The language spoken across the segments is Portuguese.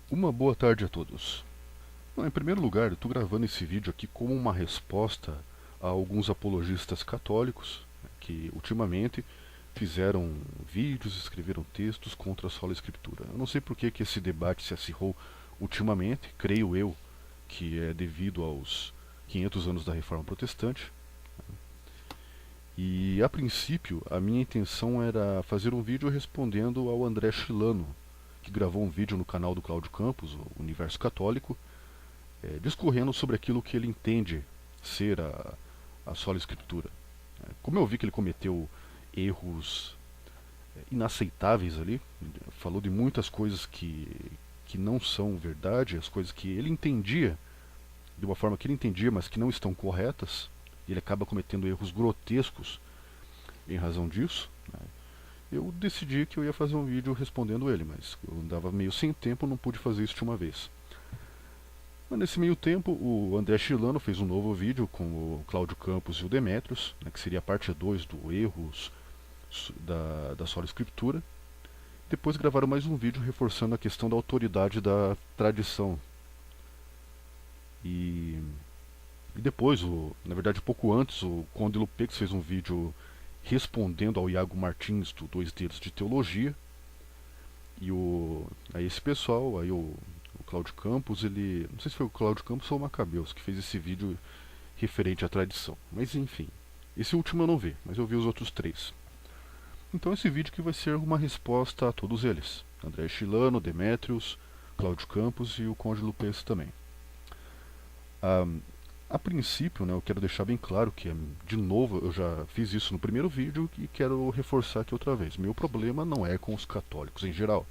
Uma boa tarde a todos. Bom, em primeiro lugar, eu estou gravando esse vídeo aqui como uma resposta a alguns apologistas católicos, né, que ultimamente fizeram vídeos, escreveram textos contra a sola escritura. Eu não sei por que esse debate se acirrou ultimamente, creio eu que é devido aos 500 anos da Reforma Protestante. E a princípio, a minha intenção era fazer um vídeo respondendo ao André Chilano, que gravou um vídeo no canal do Cláudio Campos, o Universo Católico, discorrendo sobre aquilo que ele entende ser a sola escritura. Como eu vi que ele cometeu erros inaceitáveis ali, falou de muitas coisas que não são verdade, as coisas que ele entendia de uma forma que ele entendia, mas que não estão corretas, e ele acaba cometendo erros grotescos em razão disso. Eu decidi que eu ia fazer um vídeo respondendo ele, mas eu andava meio sem tempo, não pude fazer isso de uma vez. Mas nesse meio tempo, o André Chilano fez um novo vídeo com o Cláudio Campos e o Demetrios, né, que seria a parte 2 do Erros da Sola Escritura. Depois gravaram mais um vídeo reforçando a questão da autoridade da tradição. E, e depois, na verdade pouco antes, o Conde Lupex fez um vídeo respondendo ao Iago Martins do Dois Dedos de Teologia. E aí esse pessoal, aí o Cláudio Campos, ele. Não sei se foi o Cláudio Campos ou o Macabeus que fez esse vídeo referente à tradição. Mas enfim. Esse último eu não vi, mas eu vi os outros três. Então esse vídeo que vai ser uma resposta a todos eles. André Chilano, Demetrios, Cláudio Campos e o Conde Lupes também. A princípio, né, eu quero deixar bem claro que, de novo, eu já fiz isso no primeiro vídeo e quero reforçar aqui outra vez. Meu problema não é com os católicos em geral.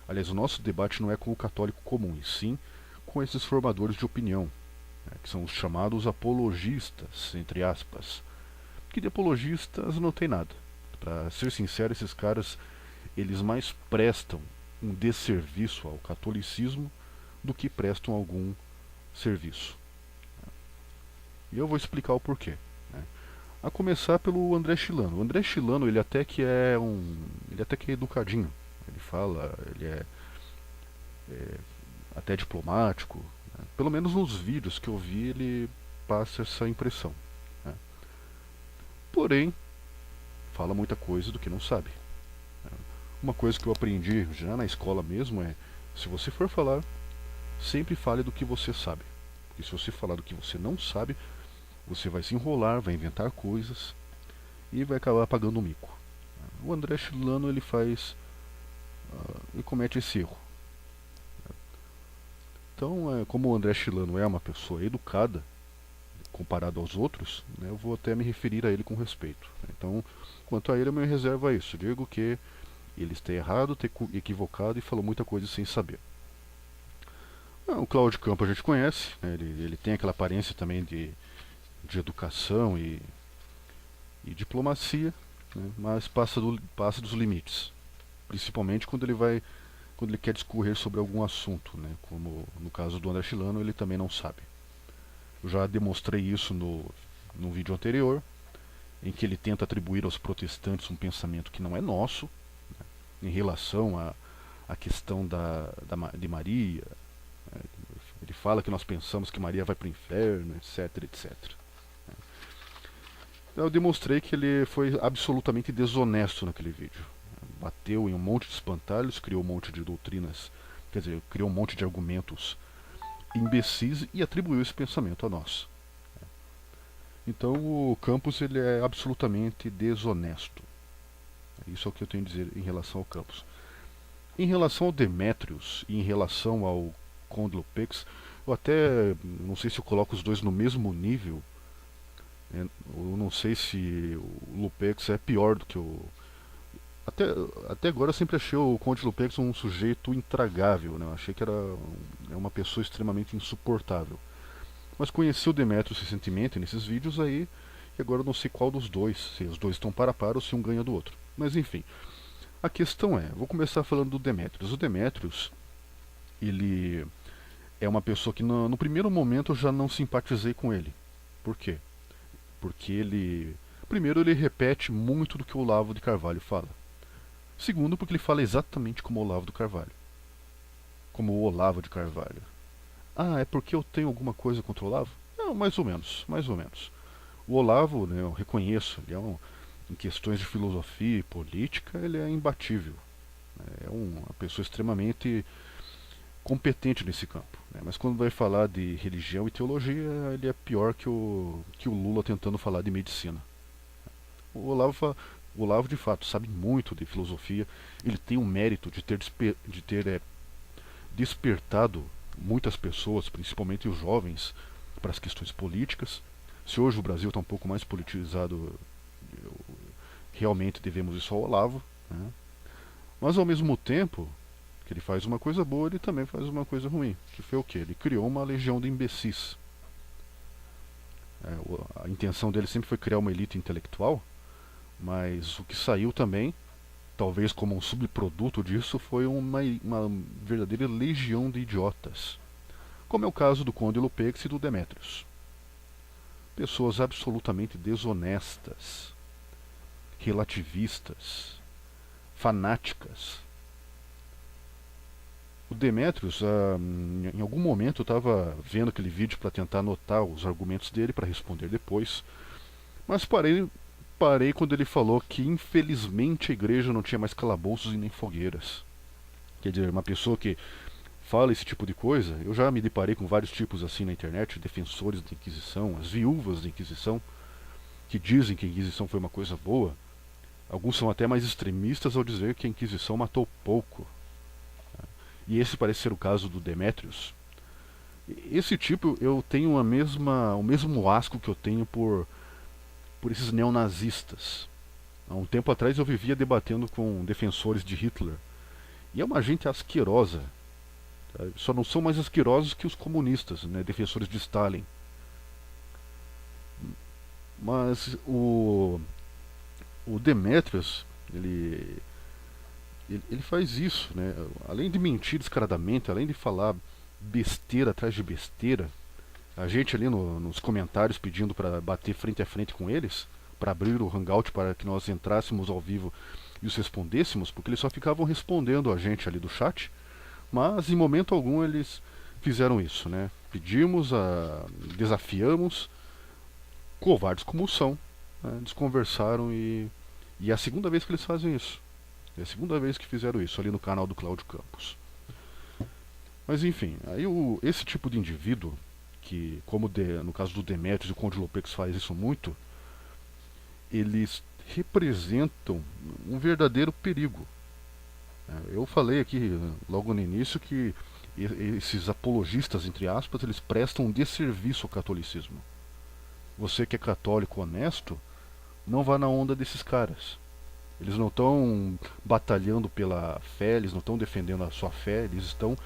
Aliás, o nosso debate não é com o católico comum, e sim com esses formadores de opinião, né, que são os chamados apologistas, entre aspas. Que de apologistas não tem nada. Para ser sincero, esses caras, eles mais prestam um desserviço ao catolicismo do que prestam algum serviço. E eu vou explicar o porquê. Né? A começar pelo André Chilano. O André Chilano, ele até que é educadinho. Ele fala, ele é até diplomático. Né? Pelo menos nos vídeos que eu vi, ele passa essa impressão. Né? Porém, fala muita coisa do que não sabe. Né? Uma coisa que eu aprendi já na escola mesmo é: se você for falar, sempre fale do que você sabe. Porque se você falar do que você não sabe, você vai se enrolar, vai inventar coisas e vai acabar pagando um mico. O André Chilano ele comete esse erro. Então, como o André Chilano é uma pessoa educada comparado aos outros, né, eu vou até me referir a ele com respeito. Então, quanto a ele, eu me reservo a isso. Digo que ele está errado, está equivocado e falou muita coisa sem saber. O Cláudio Campos a gente conhece, né, ele tem aquela aparência também de educação e diplomacia, né, mas passa dos limites, principalmente quando ele quer discorrer sobre algum assunto, né, como no caso do André Chilano, ele também não sabe. Eu já demonstrei isso no vídeo anterior, em que ele tenta atribuir aos protestantes um pensamento que não é nosso, né, em relação à questão de Maria. Né, ele fala que nós pensamos que Maria vai para o inferno, etc, etc. Eu demonstrei que ele foi absolutamente desonesto naquele vídeo. Bateu em um monte de espantalhos, criou um monte de doutrinas, quer dizer, criou um monte de argumentos imbecis e atribuiu esse pensamento a nós. Então o Campos ele é absolutamente desonesto. Isso é o que eu tenho a dizer em relação ao Campos. Em relação ao Demétrios e em relação ao Conde Lupex, eu até não sei se eu coloco os dois no mesmo nível. Eu não sei se o Lupex é pior do que o. Até, até agora eu sempre achei o Conde Lupex um sujeito intragável, né? Eu achei que era uma pessoa extremamente insuportável. Mas conheci o Demetrius recentemente nesses vídeos aí, e agora eu não sei qual dos dois, se os dois estão para ou se um ganha do outro. Mas enfim, a questão é, vou começar falando do Demetrius. O Demetrius, ele é uma pessoa que no primeiro momento eu já não simpatizei com ele. Por quê? Porque ele. Primeiro, ele repete muito do que o Olavo de Carvalho fala. Segundo, porque ele fala exatamente como o Olavo de Carvalho. como o Olavo de Carvalho. Ah, é porque eu tenho alguma coisa contra o Olavo? Não, mais ou menos, mais ou menos. O Olavo, né, eu reconheço, em questões de filosofia e política, ele é imbatível. É uma pessoa extremamente competente nesse campo. Né? Mas quando vai falar de religião e teologia, ele é pior que o Lula tentando falar de medicina. O Olavo, o Olavo de fato sabe muito de filosofia, ele tem o mérito de ter despertado muitas pessoas, principalmente os jovens, para as questões políticas. Se hoje o Brasil está um pouco mais politizado, realmente devemos isso ao Olavo. Né? Mas ao mesmo tempo que ele faz uma coisa boa, ele também faz uma coisa ruim. Que foi o quê? Ele criou uma legião de imbecis. A intenção dele sempre foi criar uma elite intelectual, mas o que saiu também, talvez como um subproduto disso, foi uma verdadeira legião de idiotas. Como é o caso do Conde Lupex e do Demétrios. Pessoas absolutamente desonestas, relativistas, fanáticas. O Demétrios, em algum momento eu estava vendo aquele vídeo para tentar anotar os argumentos dele para responder depois, mas parei quando ele falou que infelizmente a igreja não tinha mais calabouços e nem fogueiras. Quer dizer, uma pessoa que fala esse tipo de coisa, eu já me deparei com vários tipos assim na internet, defensores da Inquisição, as viúvas da Inquisição, que dizem que a Inquisição foi uma coisa boa. Alguns são até mais extremistas ao dizer que a Inquisição matou pouco. E esse parece ser o caso do Demétrios. Esse tipo, eu tenho o mesmo asco que eu tenho por esses neonazistas. Há um tempo atrás eu vivia debatendo com defensores de Hitler. E é uma gente asquerosa. Só não são mais asquerosos que os comunistas, né, defensores de Stalin. Mas o Demétrios, ele faz isso, né? Além de mentir descaradamente, além de falar besteira atrás de besteira, a gente ali nos comentários pedindo para bater frente a frente com eles, para abrir o Hangout para que nós entrássemos ao vivo e os respondêssemos, porque eles só ficavam respondendo a gente ali do chat, mas em momento algum eles fizeram isso, né? Pedimos, desafiamos, covardes como são, né? Desconversaram e é a segunda vez que eles fazem isso. É a segunda vez que fizeram isso ali no canal do Cláudio Campos. Mas enfim, aí esse tipo de indivíduo, que como no caso do Demétrios e o Conde Lopex faz isso muito, eles representam um verdadeiro perigo. Eu falei aqui logo no início que esses apologistas, entre aspas, eles prestam um desserviço ao catolicismo. Você que é católico honesto, não vá na onda desses caras. Eles não estão batalhando pela fé, eles não estão defendendo a sua fé, eles estão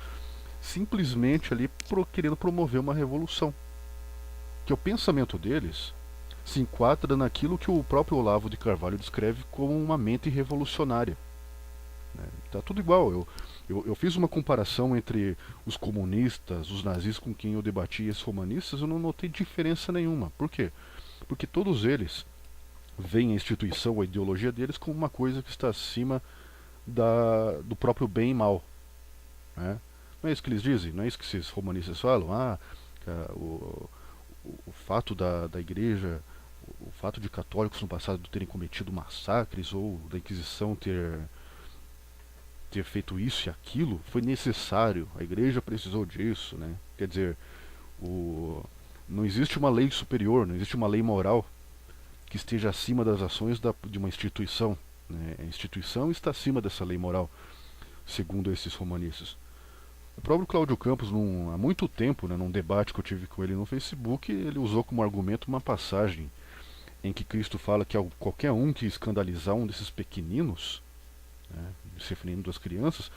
simplesmente ali querendo promover uma revolução. Que o pensamento deles se enquadra naquilo que o próprio Olavo de Carvalho descreve como uma mente revolucionária. Tá tudo igual. Eu fiz uma comparação entre os comunistas, os nazistas com quem eu debati e esses romanistas, eu não notei diferença nenhuma. Por quê? Porque todos eles veem a instituição, a ideologia deles como uma coisa que está acima do próprio bem e mal. Né? Não é isso que eles dizem? Não é isso que esses romanistas falam? O fato da igreja, o fato de católicos no passado terem cometido massacres ou da Inquisição ter feito isso e aquilo foi necessário, a igreja precisou disso, né? Quer dizer, não existe uma lei superior, não existe uma lei moral que esteja acima das ações de uma instituição, né? A instituição está acima dessa lei moral, segundo esses romanistas. O próprio Cláudio Campos, há muito tempo, né, num debate que eu tive com ele no Facebook, ele usou como argumento uma passagem em que Cristo fala que qualquer um que escandalizar um desses pequeninos, né, se referindo às crianças,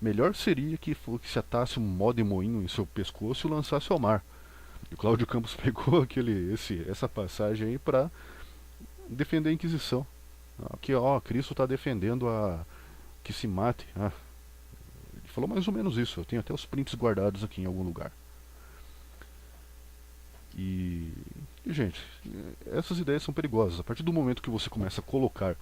melhor seria que se atasse um nó de moinho em seu pescoço e o lançasse ao mar. E o Cláudio Campos pegou essa passagem aí para defender a Inquisição. Aqui, Cristo está defendendo que se mate. Ele falou mais ou menos isso. Eu tenho até os prints guardados aqui em algum lugar. E gente, essas ideias são perigosas. A partir do momento que você começa a colocar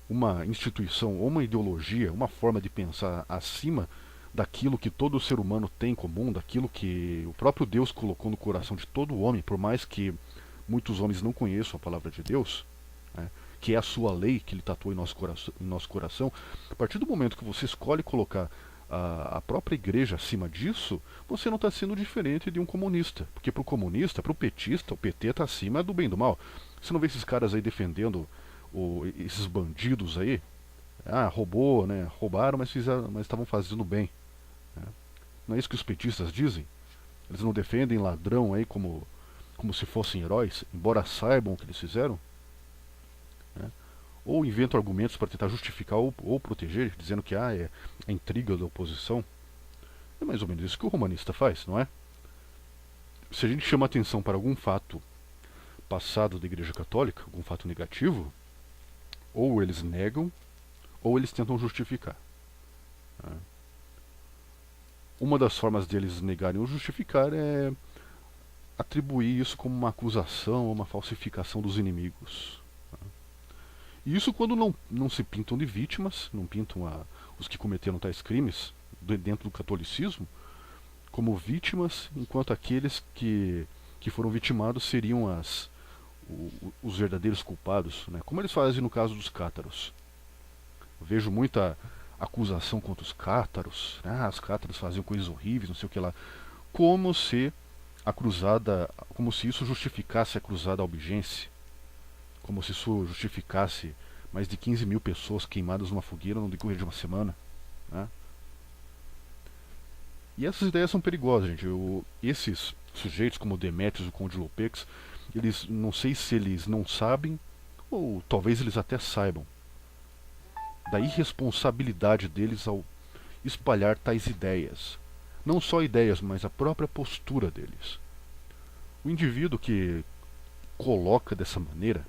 uma instituição ou uma ideologia, uma forma de pensar acima daquilo que todo ser humano tem em comum, daquilo que o próprio Deus colocou no coração de todo homem, por mais que muitos homens não conheçam a palavra de Deus, né, que é a sua lei que ele tatuou em nosso coração, a partir do momento que você escolhe colocar a própria igreja acima disso, você não está sendo diferente de um comunista. Porque para o comunista, para o petista, o PT está acima do bem e do mal. Você não vê esses caras aí defendendo esses bandidos aí? Ah, roubou, né? Roubaram, mas estavam fazendo bem. Né? Não é isso que os petistas dizem? Eles não defendem ladrão aí como se fossem heróis, embora saibam o que eles fizeram? Né? Ou inventam argumentos para tentar justificar ou proteger, dizendo que é a intriga da oposição. É mais ou menos isso que o romanista faz, não é? Se a gente chama atenção para algum fato passado da Igreja Católica, algum fato negativo, ou eles negam, ou eles tentam justificar. Né? Uma das formas deles negarem ou justificar é atribuir isso como uma acusação ou uma falsificação dos inimigos. E isso quando não se pintam de vítimas, não pintam os que cometeram tais crimes dentro do catolicismo como vítimas, enquanto aqueles que foram vitimados seriam os verdadeiros culpados, né? Como eles fazem no caso dos cátaros. Eu vejo muita acusação contra os cátaros, né? Os cátaros faziam coisas horríveis, não sei o que lá, como se isso justificasse a cruzada albigense, como se isso justificasse mais de 15 mil pessoas queimadas numa fogueira no decorrer de uma semana. Né? E essas ideias são perigosas, gente. Esses sujeitos, como Demétrios e o Conde Lopex, eles, não sei se eles não sabem, ou talvez eles até saibam, da irresponsabilidade deles ao espalhar tais ideias. Não só ideias, mas a própria postura deles. O indivíduo que coloca dessa maneira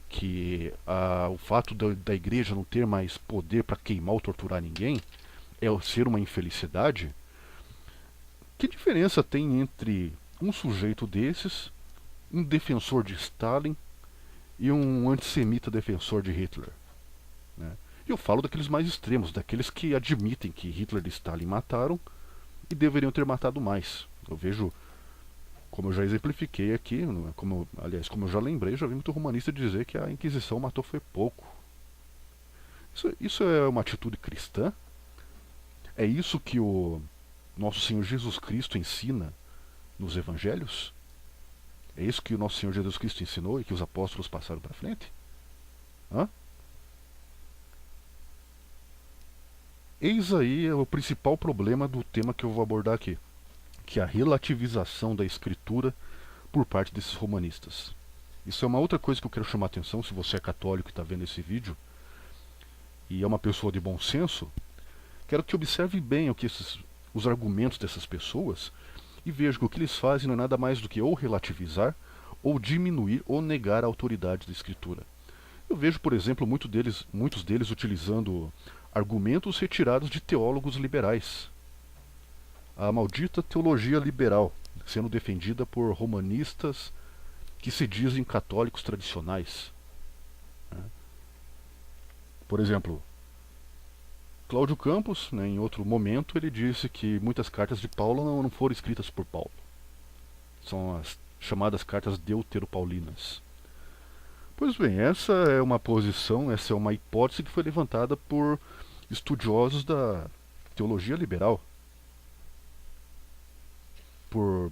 que o fato da igreja não ter mais poder para queimar ou torturar ninguém é ser uma infelicidade, que diferença tem entre um sujeito desses, um defensor de Stalin e um antissemita defensor de Hitler? Né? Eu falo daqueles mais extremos, daqueles que admitem que Hitler e Stalin mataram e deveriam ter matado mais. Eu vejo, como eu já exemplifiquei aqui, como eu já lembrei, já vi muito romanista dizer que a Inquisição matou foi pouco. Isso é uma atitude cristã? É isso que o nosso Senhor Jesus Cristo ensina nos Evangelhos? É isso que o nosso Senhor Jesus Cristo ensinou e que os apóstolos passaram para frente? Hã? Eis aí o principal problema do tema que eu vou abordar aqui, que é a relativização da Escritura por parte desses romanistas. Isso é uma outra coisa que eu quero chamar a atenção, se você é católico e está vendo esse vídeo, e é uma pessoa de bom senso, quero que observe bem os argumentos dessas pessoas e veja que o que eles fazem não é nada mais do que ou relativizar, ou diminuir ou negar a autoridade da Escritura. Eu vejo, por exemplo, muitos deles utilizando argumentos retirados de teólogos liberais. A maldita teologia liberal, sendo defendida por romanistas que se dizem católicos tradicionais. Por exemplo, Cláudio Campos, né, em outro momento, ele disse que muitas cartas de Paulo não foram escritas por Paulo. São as chamadas cartas deuteropaulinas. Pois bem, essa é uma posição, essa é uma hipótese que foi levantada por estudiosos da teologia liberal, por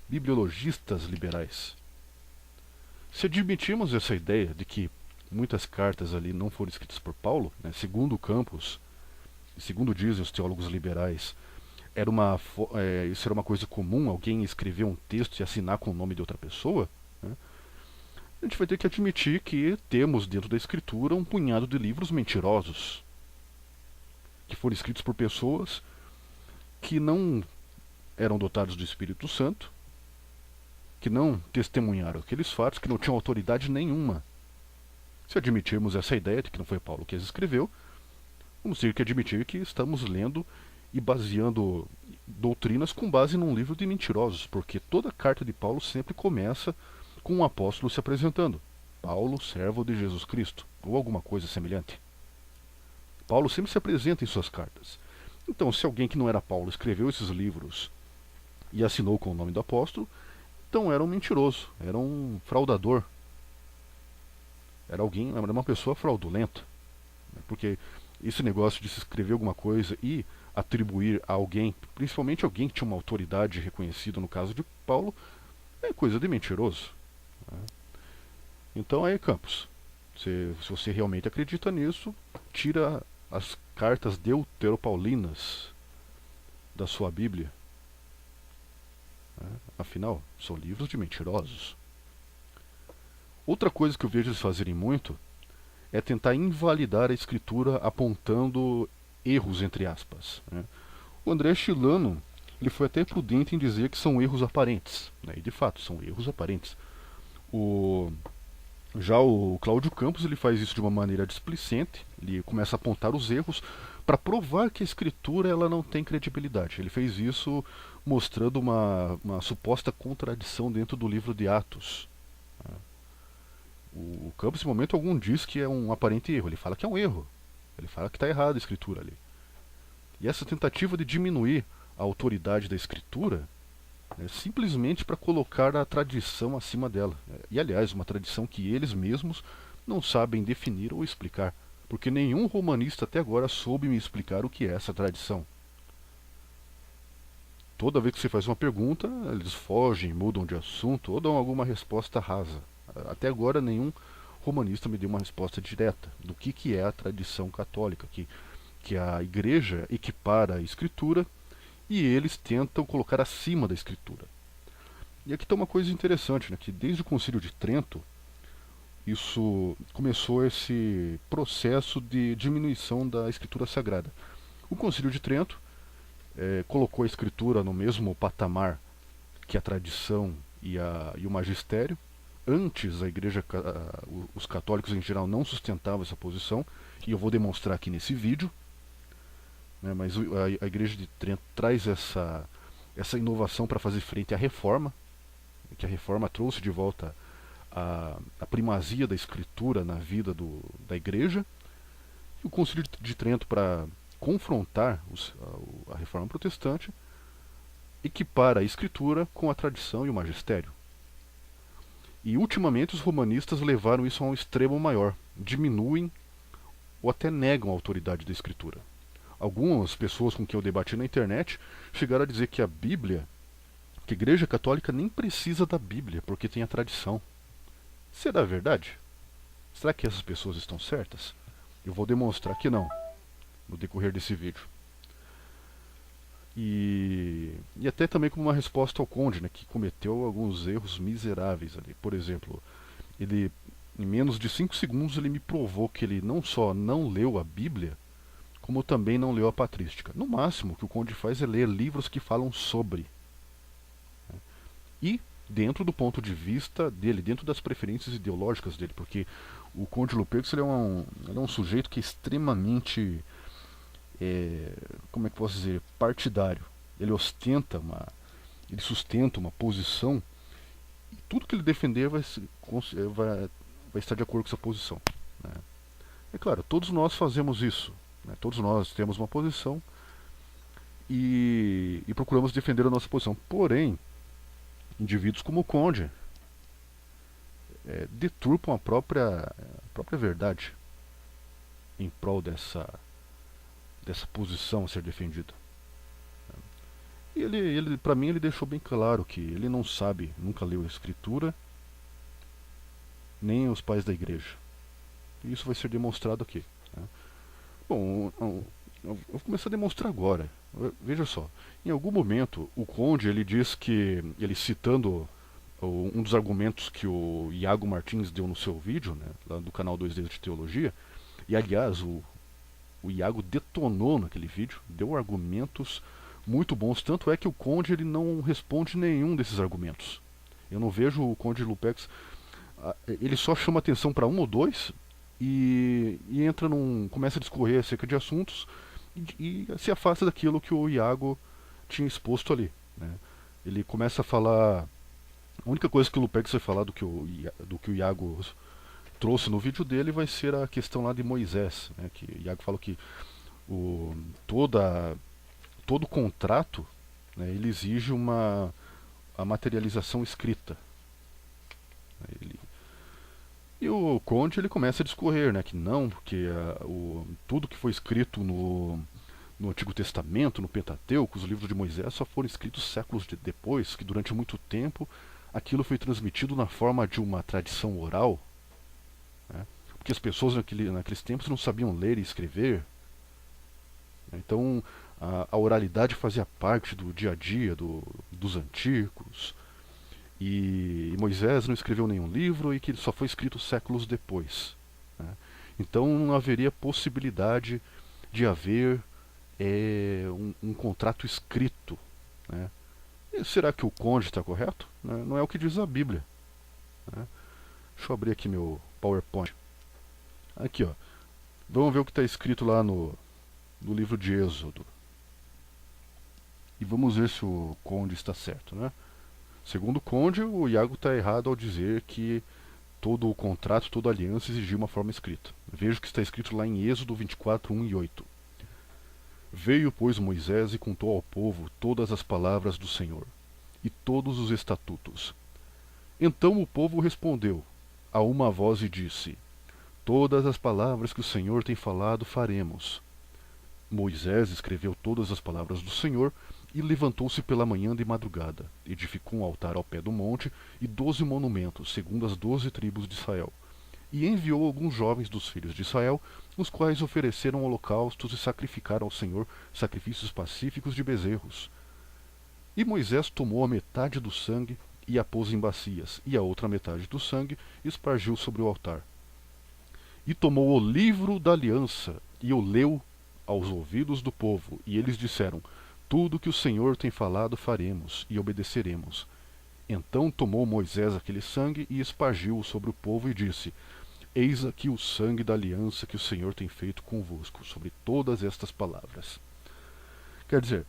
bibliologistas liberais. Se admitirmos essa ideia de que muitas cartas ali não foram escritas por Paulo, né, segundo Campos, segundo dizem os teólogos liberais, isso era uma coisa comum, alguém escrever um texto e assinar com o nome de outra pessoa, né, a gente vai ter que admitir que temos dentro da Escritura um punhado de livros mentirosos, que foram escritos por pessoas que não eram dotados do Espírito Santo, que não testemunharam aqueles fatos, que não tinham autoridade nenhuma. Se admitirmos essa ideia de que não foi Paulo que as escreveu, vamos ter que admitir que estamos lendo e baseando doutrinas com base num livro de mentirosos, porque toda carta de Paulo sempre começa com um apóstolo se apresentando. Paulo, servo de Jesus Cristo, ou alguma coisa semelhante. Paulo sempre se apresenta em suas cartas. Então, se alguém que não era Paulo escreveu esses livros e assinou com o nome do apóstolo, então era um mentiroso, era um fraudador, era uma pessoa fraudulenta. Porque esse negócio de se escrever alguma coisa e atribuir a alguém, principalmente alguém que tinha uma autoridade reconhecida, no caso de Paulo, é coisa de mentiroso. Né? Então aí, Campos, se você realmente acredita nisso, tira as cartas deuteropaulinas da sua Bíblia. Né? Afinal, são livros de mentirosos. Outra coisa que eu vejo eles fazerem muito é tentar invalidar a escritura apontando erros, entre aspas. Né? O André Chilano ele foi até prudente em dizer que são erros aparentes. Né? E de fato, são erros aparentes. O, já o Cláudio Campos ele faz isso de uma maneira displicente, ele começa a apontar os erros para provar que a escritura ela não tem credibilidade. Ele fez isso mostrando uma suposta contradição dentro do livro de Atos. O Campos, em momento algum, diz que é um aparente erro. Ele fala que é um erro. Ele fala que está errada a escritura ali. E essa tentativa de diminuir a autoridade da escritura é simplesmente para colocar a tradição acima dela. E, aliás, uma tradição que eles mesmos não sabem definir ou explicar. Porque nenhum romanista até agora soube me explicar o que é essa tradição. Toda vez que você faz uma pergunta, eles fogem, mudam de assunto ou dão alguma resposta rasa. Até agora nenhum romanista me deu uma resposta direta do que é a tradição católica, que a igreja equipara a escritura e eles tentam colocar acima da escritura. E aqui está uma coisa interessante, né, que desde o Concílio de Trento, isso começou esse processo de diminuição da escritura sagrada. O Concílio de Trento colocou a escritura no mesmo patamar que a tradição e o magistério. Antes, a igreja, os católicos em geral não sustentavam essa posição, e eu vou demonstrar aqui nesse vídeo. Né, mas a igreja de Trento traz essa inovação para fazer frente à reforma, que a reforma trouxe de volta a primazia da escritura na vida da igreja, e o Concílio de Trento, para confrontar a reforma protestante, equipara a escritura com a tradição e o magistério. E ultimamente os romanistas levaram isso a um extremo maior, diminuem ou até negam a autoridade da escritura. Algumas pessoas com quem eu debati na internet chegaram a dizer que a Bíblia, que a Igreja Católica nem precisa da Bíblia porque tem a tradição. Será verdade? Será que essas pessoas estão certas? Eu vou demonstrar que não, no decorrer desse vídeo. E até também como uma resposta ao Conde, né, que cometeu alguns erros miseráveis ali. Por exemplo, ele, em menos de 5 segundos, ele me provou que ele não só não leu a Bíblia, como também não leu a patrística. No máximo, o que o Conde faz é ler livros que falam sobre. E dentro do ponto de vista dele, dentro das preferências ideológicas dele, porque o Conde Lupercio ele é um sujeito que é extremamente, como é que eu posso dizer, partidário. Ele ele sustenta uma posição e tudo que ele defender vai estar de acordo com essa posição. Né? É claro, todos nós fazemos isso. Né? Todos nós temos uma posição e procuramos defender a nossa posição. Porém, indivíduos como o Conde deturpam a própria verdade em prol dessa posição a ser defendida. E ele para mim, ele deixou bem claro que ele não sabe, nunca leu a Escritura, nem os pais da igreja. E isso vai ser demonstrado aqui. Né? Bom, eu vou começar a demonstrar agora. Veja só, em algum momento o Conde ele diz que, ele citando um dos argumentos que o Iago Martins deu no seu vídeo, né, lá do canal 2D de Teologia, e aliás o Iago detonou naquele vídeo, deu argumentos muito bons, tanto é que o Conde ele não responde nenhum desses argumentos. Eu não vejo o Conde Lupercio, ele só chama atenção para um ou dois e começa a discorrer acerca de assuntos e se afasta daquilo que o Iago tinha exposto ali. Né? Ele começa a falar, a única coisa que o Lupercio vai falar do que o Iago trouxe no vídeo dele vai ser a questão lá de Moisés, né? Que o Iago falou que toda todo contrato, né, ele exige a materialização escrita. Ele, e o Conde ele começa a discorrer, né, que não, porque tudo que foi escrito no Antigo Testamento, no Pentateuco, os livros de Moisés só foram escritos séculos depois, que durante muito tempo aquilo foi transmitido na forma de uma tradição oral, né, porque as pessoas naqueles tempos não sabiam ler e escrever, né, então a oralidade fazia parte do dia a dia dos antigos, e Moisés não escreveu nenhum livro e que ele só foi escrito séculos depois, né. Então não haveria possibilidade de haver um contrato escrito, né. E será que o Conde está correto? Né? Não é o que diz a Bíblia, né? Deixa eu abrir aqui meu PowerPoint. Aqui, ó. Vamos ver o que está escrito lá no livro de Êxodo. E vamos ver se o Conde está certo, né? Segundo o Conde, o Iago está errado ao dizer que todo o contrato, toda aliança exigia uma forma escrita. Veja o que está escrito lá em Êxodo 24, 1 e 8. Veio, pois, Moisés e contou ao povo todas as palavras do Senhor, e todos os estatutos. Então o povo respondeu a uma voz e disse: Todas as palavras que o Senhor tem falado faremos. Moisés escreveu todas as palavras do Senhor e levantou-se pela manhã de madrugada, edificou um altar ao pé do monte e 12 monumentos, segundo as 12 tribos de Israel. E enviou alguns jovens dos filhos de Israel, os quais ofereceram holocaustos e sacrificaram ao Senhor sacrifícios pacíficos de bezerros. E Moisés tomou a metade do sangue e a pôs em bacias, e a outra metade do sangue espargiu sobre o altar. E tomou o livro da aliança e o leu aos ouvidos do povo, e eles disseram: Tudo que o Senhor tem falado faremos e obedeceremos. Então tomou Moisés aquele sangue e espargiu-o sobre o povo e disse: Eis aqui o sangue da aliança que o Senhor tem feito convosco, sobre todas estas palavras. Quer dizer,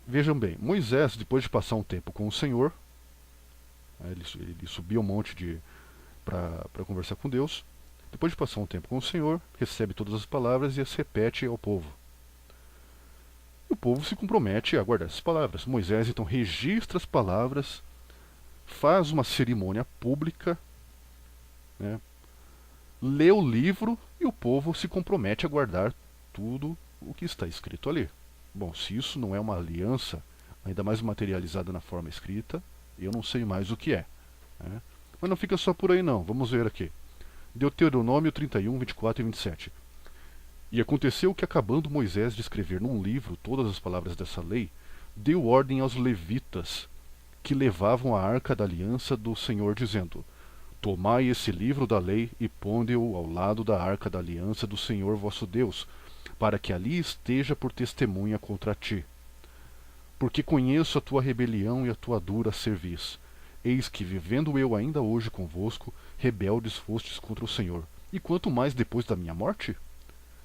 vejam bem, Moisés, depois de passar um tempo com o Senhor, ele subiu um monte para conversar com Deus. Depois de passar um tempo com o Senhor, recebe todas as palavras e as repete ao povo. E o povo se compromete a guardar essas palavras. Moisés então registra as palavras, faz uma cerimônia pública, né, lê o livro e o povo se compromete a guardar tudo o que está escrito ali. Bom, se isso não é uma aliança, ainda mais materializada na forma escrita, eu não sei mais o que é, né? Mas não fica só por aí não, vamos ver aqui. Deuteronômio 31, 24 e 27. E aconteceu que, acabando Moisés de escrever num livro todas as palavras dessa lei, deu ordem aos levitas, que levavam a arca da aliança do Senhor, dizendo: Tomai esse livro da lei e ponde-o ao lado da arca da aliança do Senhor vosso Deus, para que ali esteja por testemunha contra ti. Porque conheço a tua rebelião e a tua dura cerviz. Eis que, vivendo eu ainda hoje convosco, rebeldes fostes contra o Senhor. E quanto mais depois da minha morte?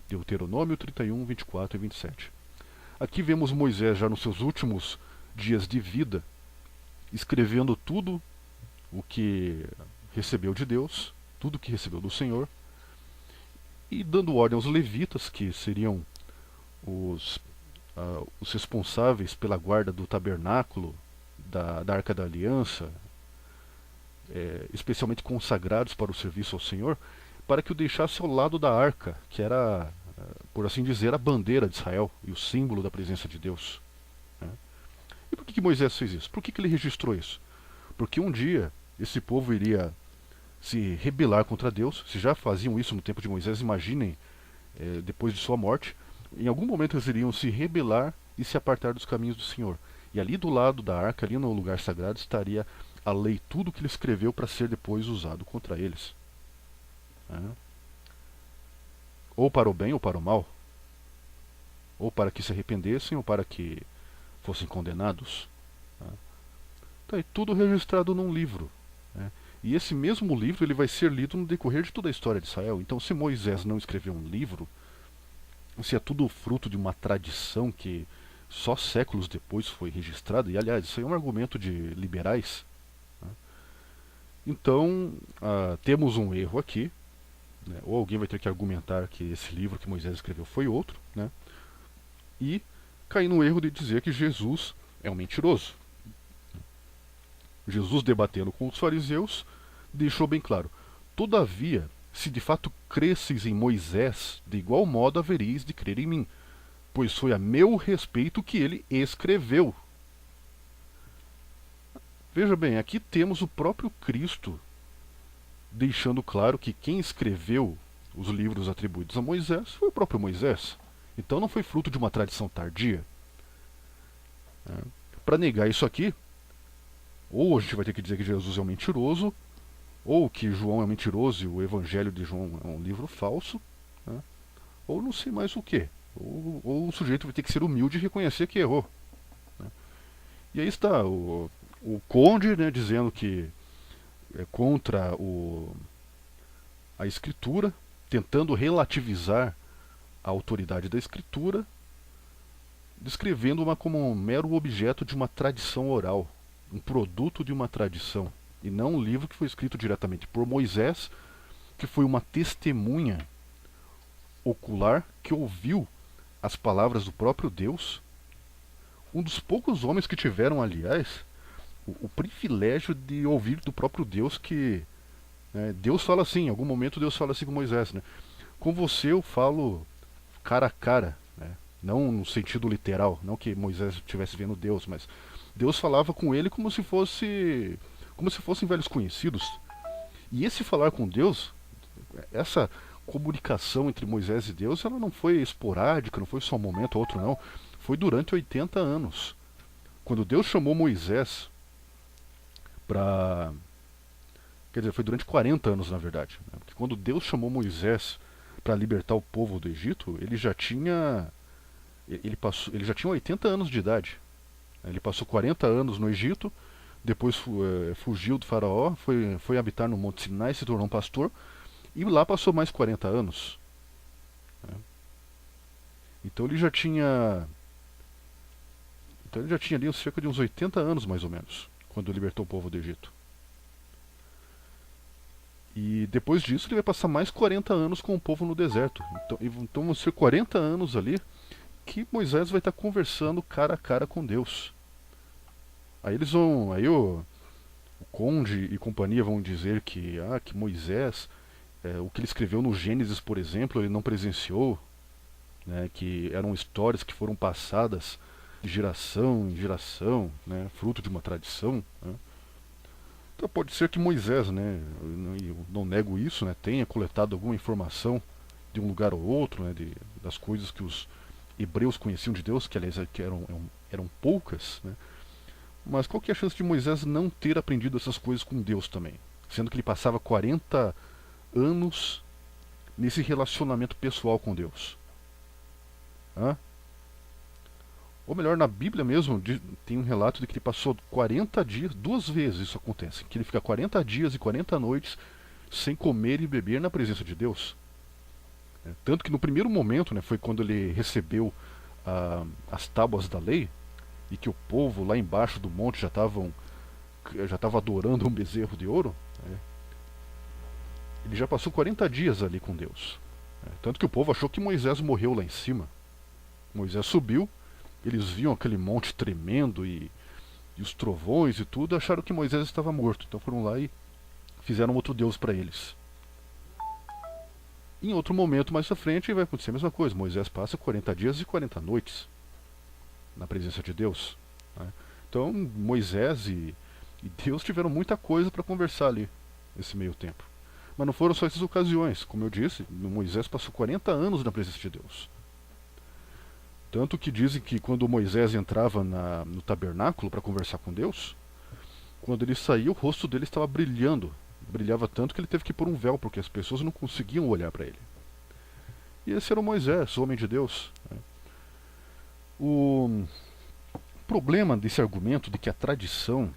Deuteronômio 31, 24 e 27. Aqui vemos Moisés já nos seus últimos dias de vida, escrevendo tudo o que recebeu de Deus, tudo o que recebeu do Senhor, e dando ordem aos levitas, que seriam os responsáveis pela guarda do tabernáculo, da Arca da Aliança, especialmente consagrados para o serviço ao Senhor, para que o deixasse ao lado da arca, que era, por assim dizer, a bandeira de Israel e o símbolo da presença de Deus, né? E por que Moisés fez isso? Por que ele registrou isso? Porque um dia esse povo iria se rebelar contra Deus. Se já faziam isso no tempo de Moisés, imaginem depois de sua morte. Em algum momento eles iriam se rebelar e se apartar dos caminhos do Senhor. E ali do lado da arca, ali no lugar sagrado, estaria a lei, tudo que ele escreveu para ser depois usado contra eles, né? Ou para o bem ou para o mal, ou para que se arrependessem ou para que fossem condenados, né? Tá aí tudo registrado num livro, né? E esse mesmo livro ele vai ser lido no decorrer de toda a história de Israel. Então, se Moisés não escreveu um livro, se é tudo fruto de uma tradição que só séculos depois foi registrada, e aliás, isso aí é um argumento de liberais, né? Então, temos um erro aqui, né? Ou alguém vai ter que argumentar que esse livro que Moisés escreveu foi outro, né? E cair no erro de dizer que Jesus é um mentiroso. Jesus, debatendo com os fariseus, deixou bem claro: todavia, se de fato cresceis em Moisés, de igual modo haveríeis de crer em mim, pois foi a meu respeito que ele escreveu. Veja bem, aqui temos o próprio Cristo deixando claro que quem escreveu os livros atribuídos a Moisés foi o próprio Moisés. Então não foi fruto de uma tradição tardia. Para negar isso aqui, ou a gente vai ter que dizer que Jesus é um mentiroso, ou que João é um mentiroso e o Evangelho de João é um livro falso, né? Ou não sei mais o que. Ou o sujeito vai ter que ser humilde e reconhecer que errou. Né? E aí está o Conde, né, dizendo que é contra a Escritura, tentando relativizar a autoridade da Escritura, descrevendo-a como um mero objeto de uma tradição oral, um produto de uma tradição, e não um livro que foi escrito diretamente por Moisés, que foi uma testemunha ocular que ouviu as palavras do próprio Deus, um dos poucos homens que tiveram, aliás, o privilégio de ouvir do próprio Deus que Deus fala assim, em algum momento Deus fala assim com Moisés, né? Com você eu falo cara a cara, né? Não no sentido literal, não que Moisés estivesse vendo Deus, mas Deus falava com ele como se fossem velhos conhecidos. E esse falar com Deus, essa comunicação entre Moisés e Deus, ela não foi esporádica, não foi só um momento ou outro, não. Foi durante 80 anos. Quando Deus chamou Moisés para... Quer dizer, foi durante 40 anos, na verdade. Né? Porque quando Deus chamou Moisés para libertar o povo do Egito, ele já tinha 80 anos de idade. Ele passou 40 anos no Egito, depois fugiu do faraó, foi habitar no Monte Sinai, se tornou um pastor, e lá passou mais 40 anos. Né? Então ele já tinha ali cerca de uns 80 anos, mais ou menos, quando libertou o povo do Egito. E depois disso ele vai passar mais 40 anos com o povo no deserto. Então vão ser 40 anos ali que Moisés vai estar conversando cara a cara com Deus. Aí o Conde e companhia vão dizer que Moisés, o que ele escreveu no Gênesis, por exemplo, ele não presenciou, né, que eram histórias que foram passadas de geração em geração, né, fruto de uma tradição. Né? Então pode ser que Moisés, né, eu não nego isso, né, tenha coletado alguma informação de um lugar ou outro, né, das coisas que os hebreus conheciam de Deus, que aliás eram poucas, né? Mas qual que é a chance de Moisés não ter aprendido essas coisas com Deus também? Sendo que ele passava 40 anos nesse relacionamento pessoal com Deus. Hã? Ou melhor, na Bíblia mesmo, tem um relato de que ele passou 40 dias, duas vezes isso acontece, que ele fica 40 dias e 40 noites sem comer e beber na presença de Deus. Tanto que no primeiro momento, né, foi quando ele recebeu as tábuas da lei, e que o povo lá embaixo do monte já estava adorando um bezerro de ouro, né? Ele já passou 40 dias ali com Deus. Tanto que o povo achou que Moisés morreu lá em cima. Moisés subiu, eles viam aquele monte tremendo e os trovões e tudo, acharam que Moisés estava morto. Então foram lá e fizeram outro Deus para eles. Em outro momento mais à frente vai acontecer a mesma coisa. Moisés passa 40 dias e 40 noites na presença de Deus. Né? Então Moisés e Deus tiveram muita coisa para conversar ali nesse meio tempo. Mas não foram só essas ocasiões. Como eu disse, Moisés passou 40 anos na presença de Deus. Tanto que dizem que quando Moisés entrava no tabernáculo para conversar com Deus, quando ele saía, o rosto dele estava brilhando. Brilhava tanto que ele teve que pôr um véu, porque as pessoas não conseguiam olhar para ele. E esse era o Moisés, o homem de Deus. Né? O problema desse argumento de que a tradição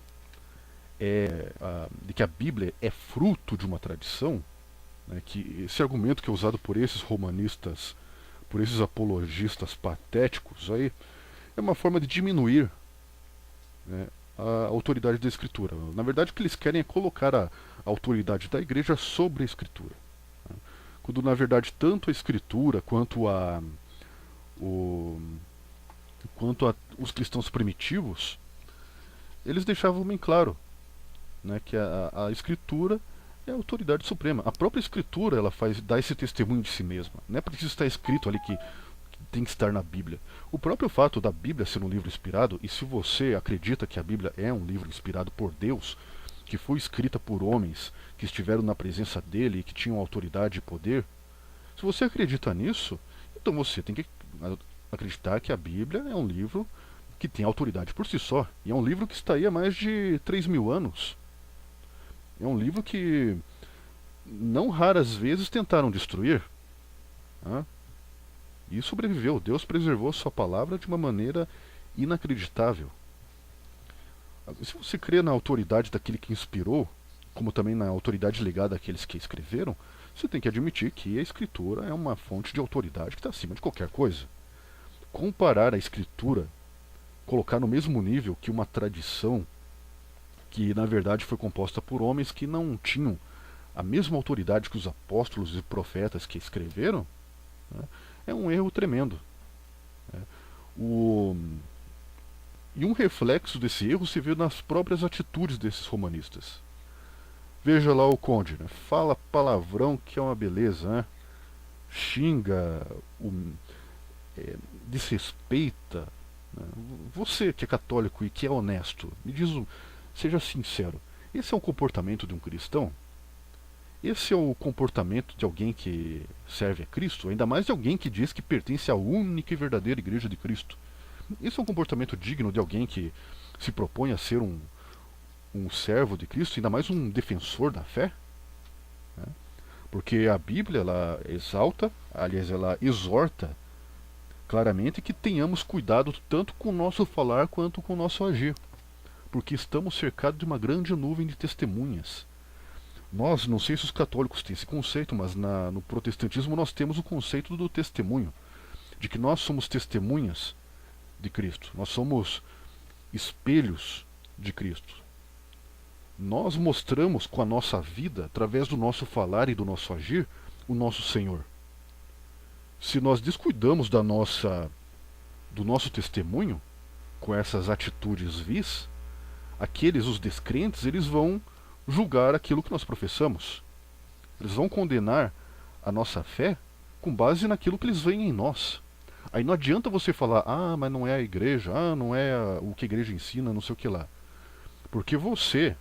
de que a Bíblia é fruto de uma tradição, né, que esse argumento que é usado por esses romanistas, por esses apologistas patéticos, aí é uma forma de diminuir, né, a autoridade da Escritura. Na verdade, o que eles querem é colocar a autoridade da Igreja sobre a Escritura. Né, quando, na verdade, tanto a Escritura quanto quanto os cristãos primitivos, eles deixavam bem claro, né, que a Escritura é a autoridade suprema. A própria Escritura ela dá esse testemunho de si mesma. Não é preciso estar escrito ali que tem que estar na Bíblia. O próprio fato da Bíblia ser um livro inspirado, e se você acredita que a Bíblia é um livro inspirado por Deus, que foi escrita por homens que estiveram na presença dele e que tinham autoridade e poder, se você acredita nisso, então você tem que acreditar que a Bíblia é um livro que tem autoridade por si só. E é um livro que está aí há mais de 3.000 anos. É um livro que não raras vezes tentaram destruir. Né? E sobreviveu. Deus preservou sua palavra de uma maneira inacreditável. Se você crê na autoridade daquele que inspirou, como também na autoridade ligada àqueles que escreveram, você tem que admitir que a Escritura é uma fonte de autoridade que está acima de qualquer coisa. Comparar a Escritura, colocar no mesmo nível que uma tradição que na verdade foi composta por homens que não tinham a mesma autoridade que os apóstolos e profetas que escreveram, né, é um erro tremendo. Né. E um reflexo desse erro se vê nas próprias atitudes desses romanistas. Veja lá o Conde, né, fala palavrão que é uma beleza, né, xinga, desrespeita. Né. Você que é católico e que é honesto, me diz, seja sincero, esse é o comportamento de um cristão? Esse é o comportamento de alguém que serve a Cristo? Ainda mais de alguém que diz que pertence à única e verdadeira Igreja de Cristo. Esse é um comportamento digno de alguém que se propõe a ser um servo de Cristo, ainda mais um defensor da fé? Né? Porque a Bíblia, ela exalta, aliás, ela exorta claramente que tenhamos cuidado tanto com o nosso falar quanto com o nosso agir. Porque estamos cercados de uma grande nuvem de testemunhas. Nós, não sei se os católicos têm esse conceito, mas no protestantismo nós temos o conceito do testemunho, de que nós somos testemunhas de Cristo, nós somos espelhos de Cristo. Nós mostramos com a nossa vida, através do nosso falar e do nosso agir, o nosso Senhor. Se nós descuidamos do nosso testemunho, com essas atitudes vis, os descrentes, eles vão julgar aquilo que nós professamos. Eles vão condenar a nossa fé com base naquilo que eles veem em nós. Aí não adianta você falar, mas não é a igreja, não é o que a igreja ensina, não sei o que lá. Porque você,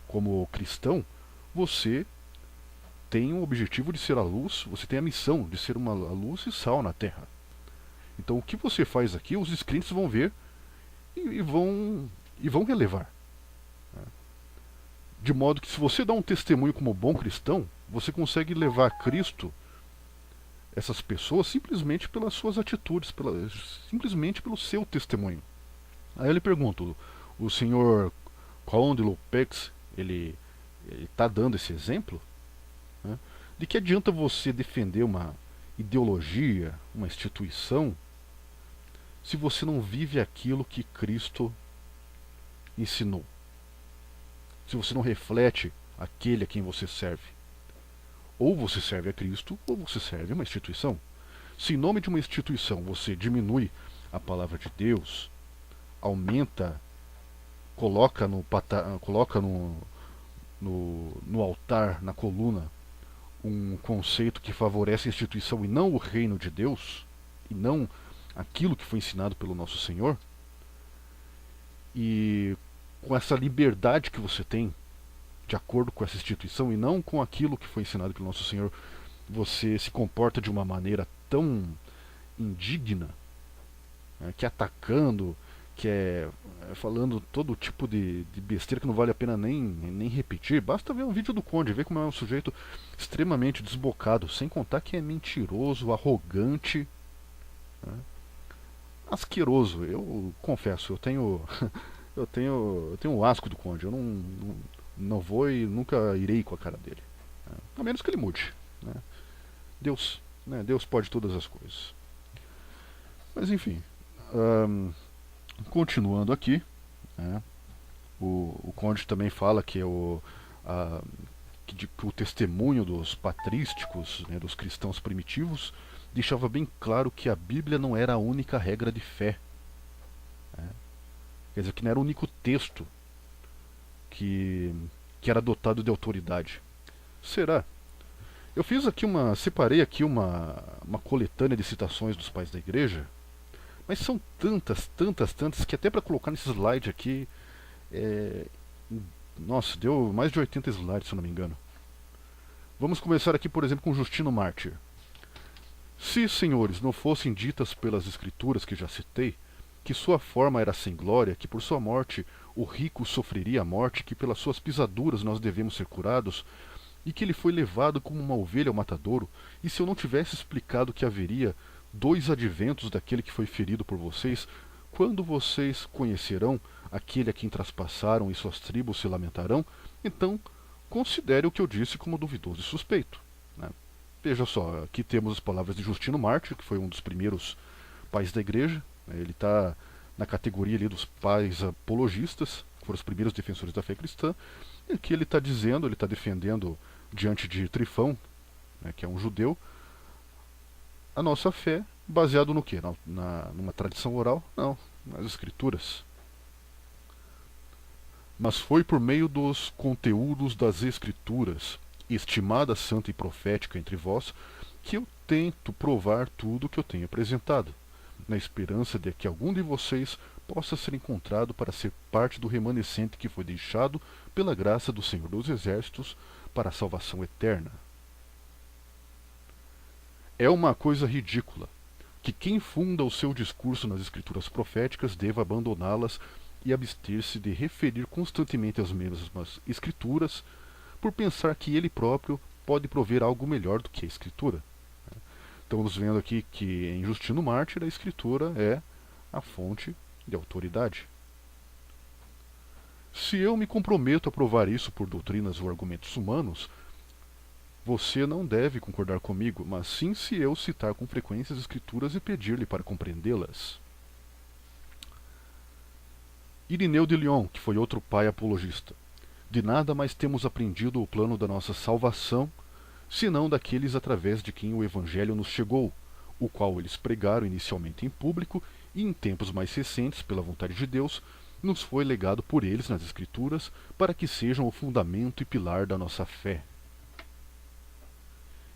como cristão, você tem o objetivo de ser a luz, você tem a missão de ser a luz e sal na terra. Então o que você faz aqui, os descrentes vão ver e vão relevar. De modo que se você dá um testemunho como bom cristão, você consegue levar a Cristo essas pessoas simplesmente pelas suas atitudes, simplesmente pelo seu testemunho. Aí eu lhe pergunto, o senhor Conde Lupex, ele está dando esse exemplo? Né? De que adianta você defender uma ideologia, uma instituição, se você não vive aquilo que Cristo ensinou? Se você não reflete aquele a quem você serve? Ou você serve a Cristo, ou você serve a uma instituição. Se em nome de uma instituição você diminui a palavra de Deus, aumenta, coloca no altar, na coluna, um conceito que favorece a instituição e não o reino de Deus, e não aquilo que foi ensinado pelo nosso Senhor, e com essa liberdade que você tem, de acordo com essa instituição, e não com aquilo que foi ensinado pelo nosso Senhor, você se comporta de uma maneira tão indigna, né, que é atacando, que é falando todo tipo de besteira que não vale a pena nem repetir. Basta ver um vídeo do Conde, ver como é um sujeito extremamente desbocado, sem contar que é mentiroso, arrogante, né, asqueroso. Eu confesso, eu tenho um asco do Conde. Eu não vou e nunca irei com a cara dele, né? A menos que ele mude, né? Deus, né? Deus pode todas as coisas. Mas enfim, continuando aqui, né? O Conde também fala que que o testemunho dos patrísticos, né, dos cristãos primitivos, deixava bem claro que a Bíblia não era a única regra de fé. Quer dizer, que não era o único texto que, que era dotado de autoridade. Será? Eu fiz aqui separei aqui uma coletânea de citações dos pais da igreja, mas são tantas, tantas, tantas, que até para colocar nesse slide aqui, é, nossa, deu mais de 80 slides, se eu não me engano. Vamos começar aqui, por exemplo, com Justino Mártir. Se, senhores, não fossem ditas pelas escrituras que já citei, que sua forma era sem glória, que por sua morte o rico sofreria a morte, que pelas suas pisaduras nós devemos ser curados, e que ele foi levado como uma ovelha ao matadouro, e se eu não tivesse explicado que haveria dois adventos daquele que foi ferido por vocês, quando vocês conhecerão aquele a quem traspassaram e suas tribos se lamentarão, então considere o que eu disse como duvidoso e suspeito. Né? Veja só, aqui temos as palavras de Justino Mártir, que foi um dos primeiros pais da igreja. Ele está na categoria ali dos pais apologistas, que foram os primeiros defensores da fé cristã. E aqui ele está dizendo, ele está defendendo diante de Trifão, né, que é um judeu, a nossa fé baseado no quê? Numa tradição oral? Não, nas escrituras. Mas foi por meio dos conteúdos das escrituras, estimada santa e profética entre vós, que eu tento provar tudo o que eu tenho apresentado, na esperança de que algum de vocês possa ser encontrado para ser parte do remanescente que foi deixado pela graça do Senhor dos Exércitos para a salvação eterna. É uma coisa ridícula que quem funda o seu discurso nas escrituras proféticas deva abandoná-las e abster-se de referir constantemente as mesmas escrituras por pensar que ele próprio pode prover algo melhor do que a escritura. Estamos vendo aqui que em Justino Mártir a escritura é a fonte de autoridade. Se eu me comprometo a provar isso por doutrinas ou argumentos humanos, você não deve concordar comigo, mas sim se eu citar com frequência as escrituras e pedir-lhe para compreendê-las. Irineu de Lyon, que foi outro pai apologista. De nada mais temos aprendido o plano da nossa salvação, senão daqueles através de quem o Evangelho nos chegou, o qual eles pregaram inicialmente em público e em tempos mais recentes, pela vontade de Deus, nos foi legado por eles nas Escrituras, para que sejam o fundamento e pilar da nossa fé.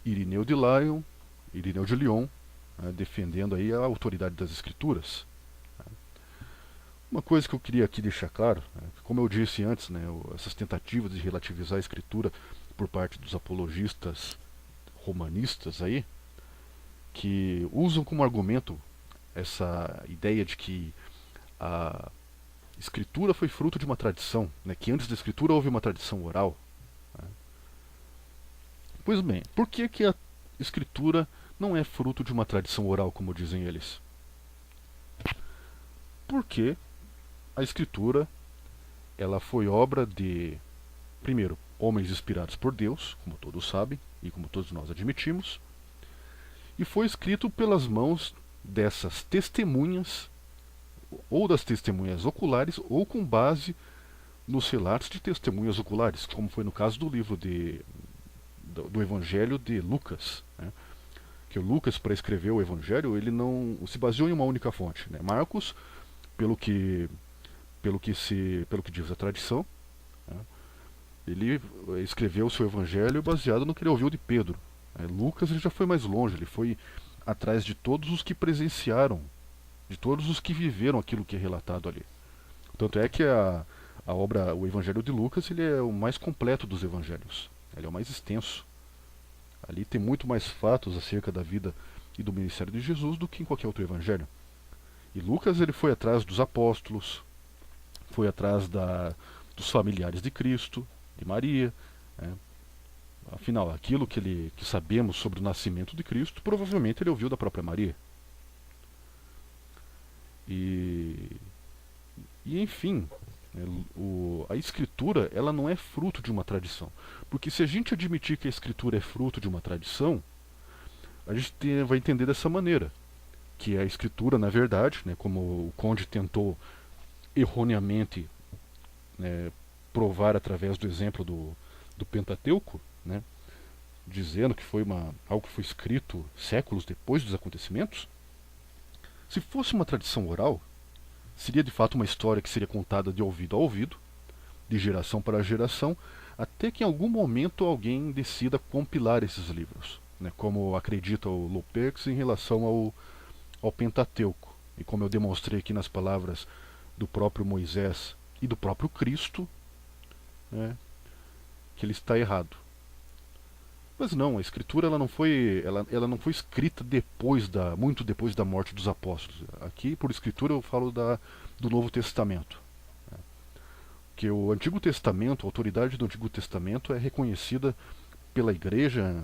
Irineu de Lyon, defendendo aí a autoridade das Escrituras. Uma coisa que eu queria aqui deixar claro, como eu disse antes, essas tentativas de relativizar a Escritura por parte dos apologistas romanistas aí, que usam como argumento essa ideia de que a Escritura foi fruto de uma tradição, que antes da Escritura houve uma tradição oral. Pois bem, por que a Escritura não é fruto de uma tradição oral, como dizem eles? Porque a Escritura ela foi obra de, primeiro, homens inspirados por Deus, como todos sabem e como todos nós admitimos, e foi escrito pelas mãos dessas testemunhas, ou das testemunhas oculares, ou com base nos relatos de testemunhas oculares, como foi no caso do livro do Evangelho de Lucas. Que o Lucas, para escrever o Evangelho, ele não se baseou em uma única fonte. Marcos, pelo que diz a tradição, ele escreveu o seu Evangelho baseado no que ele ouviu de Pedro. Lucas ele já foi mais longe, ele foi atrás de todos os que presenciaram, de todos os que viveram aquilo que é relatado ali. Tanto é que a obra, o Evangelho de Lucas, ele é o mais completo dos evangelhos. Ele é o mais extenso. Ali tem muito mais fatos acerca da vida e do ministério de Jesus do que em qualquer outro evangelho. E Lucas ele foi atrás dos apóstolos, foi atrás dos familiares de Cristo, de Maria. Afinal, aquilo que sabemos sobre o nascimento de Cristo, provavelmente ele ouviu da própria Maria. E enfim, a Escritura ela não é fruto de uma tradição. Porque se a gente admitir que a Escritura é fruto de uma tradição, a gente vai entender dessa maneira. Que a Escritura, na verdade, como o Conde tentou erroneamente provar através do exemplo do Pentateuco, dizendo que foi algo que foi escrito séculos depois dos acontecimentos. Se fosse uma tradição oral, Seria de fato uma história que seria contada de ouvido a ouvido, de geração para geração, até que em algum momento alguém decida compilar esses livros, né, como acredita o Luperx em relação ao Pentateuco. E como eu demonstrei aqui nas palavras do próprio Moisés e do próprio Cristo, né, que ele está errado. Mas não, a escritura ela não foi escrita muito depois da morte dos apóstolos. Aqui, por escritura, eu falo do Novo Testamento. Que o Antigo Testamento, a autoridade do Antigo Testamento é reconhecida pela Igreja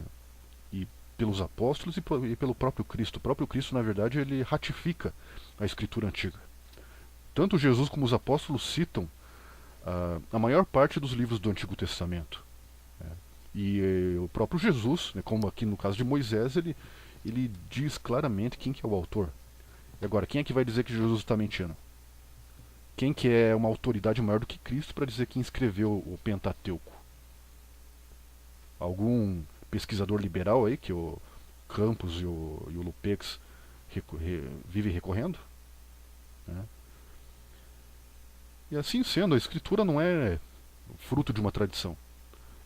e pelos apóstolos e pelo próprio Cristo. O próprio Cristo, na verdade, ele ratifica a Escritura Antiga. Tanto Jesus como os apóstolos citam a maior parte dos livros do Antigo Testamento. E o próprio Jesus, né, como aqui no caso de Moisés, ele diz claramente quem que é o autor. E agora, quem é que vai dizer que Jesus está mentindo? Quem que é uma autoridade maior do que Cristo para dizer quem escreveu o Pentateuco? Algum pesquisador liberal aí, que o Campos e o Lupex vivem recorrendo? Né? E assim sendo, a escritura não é fruto de uma tradição.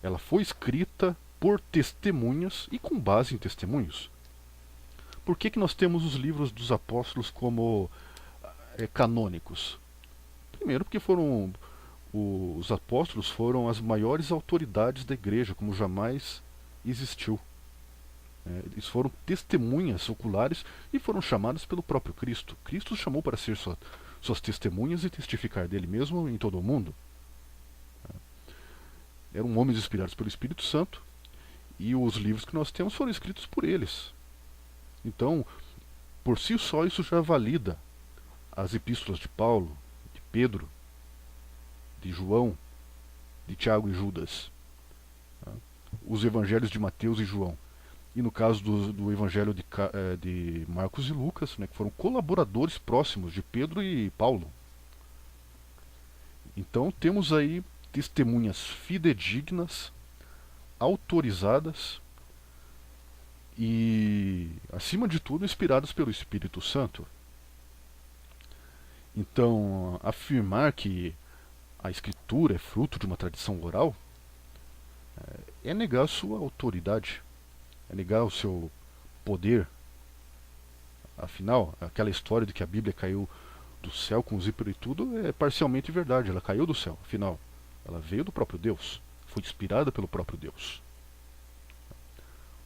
Ela foi escrita por testemunhas e com base em testemunhos. Por que nós temos os livros dos apóstolos como canônicos? Primeiro porque os apóstolos foram as maiores autoridades da igreja, como jamais existiu. Eles foram testemunhas oculares e foram chamados pelo próprio Cristo. Cristo os chamou para ser suas testemunhas e testificar dele mesmo em todo o mundo. Eram homens inspirados pelo Espírito Santo e os livros que nós temos foram escritos por eles. Então, por si só, isso já valida as epístolas de Paulo, de Pedro, de João, de Tiago e Judas, os evangelhos de Mateus e João. E no caso do evangelho de Marcos e Lucas, né, que foram colaboradores próximos de Pedro e Paulo. Então temos aí testemunhas fidedignas, autorizadas e, acima de tudo, inspiradas pelo Espírito Santo. Então, afirmar que a escritura é fruto de uma tradição oral é negar a sua autoridade, é negar o seu poder. Afinal, aquela história de que a Bíblia caiu do céu com zíper e tudo é parcialmente verdade. Ela caiu do céu, afinal. Ela veio do próprio Deus, foi inspirada pelo próprio Deus.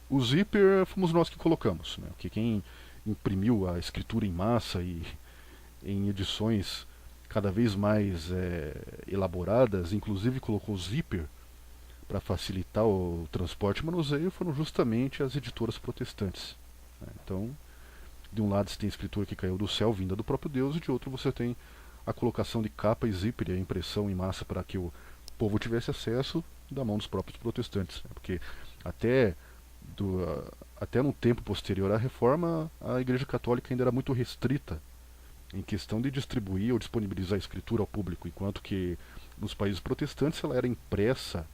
O zíper fomos nós que colocamos, né? Porque quem imprimiu a escritura em massa e em edições cada vez mais elaboradas, inclusive colocou o zíper para facilitar o transporte e manuseio, foram justamente as editoras protestantes. Então, de um lado você tem a escritura que caiu do céu, vinda do próprio Deus, e de outro você tem a colocação de capa e zíper, a impressão em massa para que o povo tivesse acesso da mão dos próprios protestantes. Porque até no tempo posterior à Reforma, a Igreja Católica ainda era muito restrita em questão de distribuir ou disponibilizar a escritura ao público, enquanto que nos países protestantes ela era impressa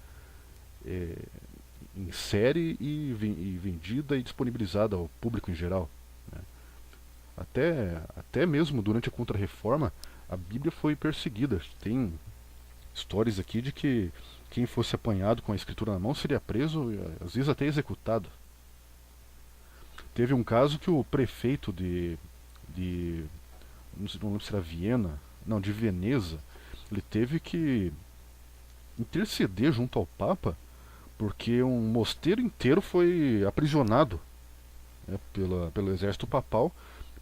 em série e vendida e disponibilizada ao público em geral. Né? Até mesmo durante a Contra-Reforma, a Bíblia foi perseguida. Tem histórias aqui de que quem fosse apanhado com a escritura na mão seria preso e às vezes até executado. Teve um caso que o prefeito não lembro se era Viena, não, de Veneza, ele teve que interceder junto ao Papa porque um mosteiro inteiro foi aprisionado, né, pelo exército papal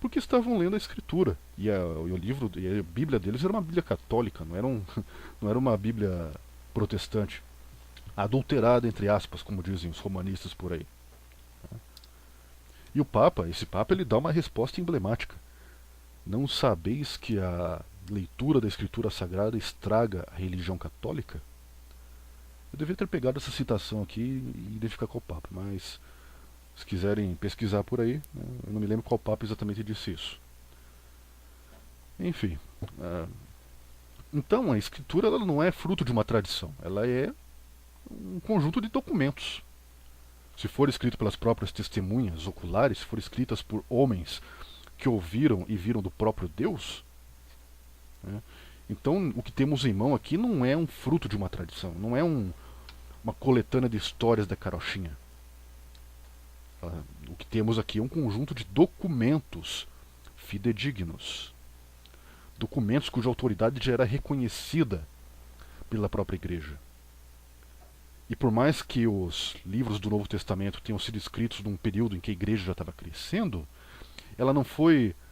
porque estavam lendo a escritura e o livro e a Bíblia deles era uma Bíblia católica, não era uma Bíblia protestante, adulterada entre aspas, como dizem os romanistas por aí. E esse Papa, ele dá uma resposta emblemática: não sabeis que a leitura da Escritura Sagrada estraga a religião católica? Eu devia ter pegado essa citação aqui e identificar qual Papa, mas se quiserem pesquisar por aí, né, eu não me lembro qual Papa exatamente disse isso. Enfim, então a Escritura ela não é fruto de uma tradição, ela é um conjunto de documentos. Se for escrito pelas próprias testemunhas oculares, se for escritas por homens que ouviram e viram do próprio Deus, né? Então, o que temos em mão aqui não é um fruto de uma tradição, não é uma coletânea de histórias da carochinha. O que temos aqui é um conjunto de documentos fidedignos. Documentos cuja autoridade já era reconhecida pela própria igreja. E por mais que os livros do Novo Testamento tenham sido escritos num período em que a igreja já estava crescendo, ela não foi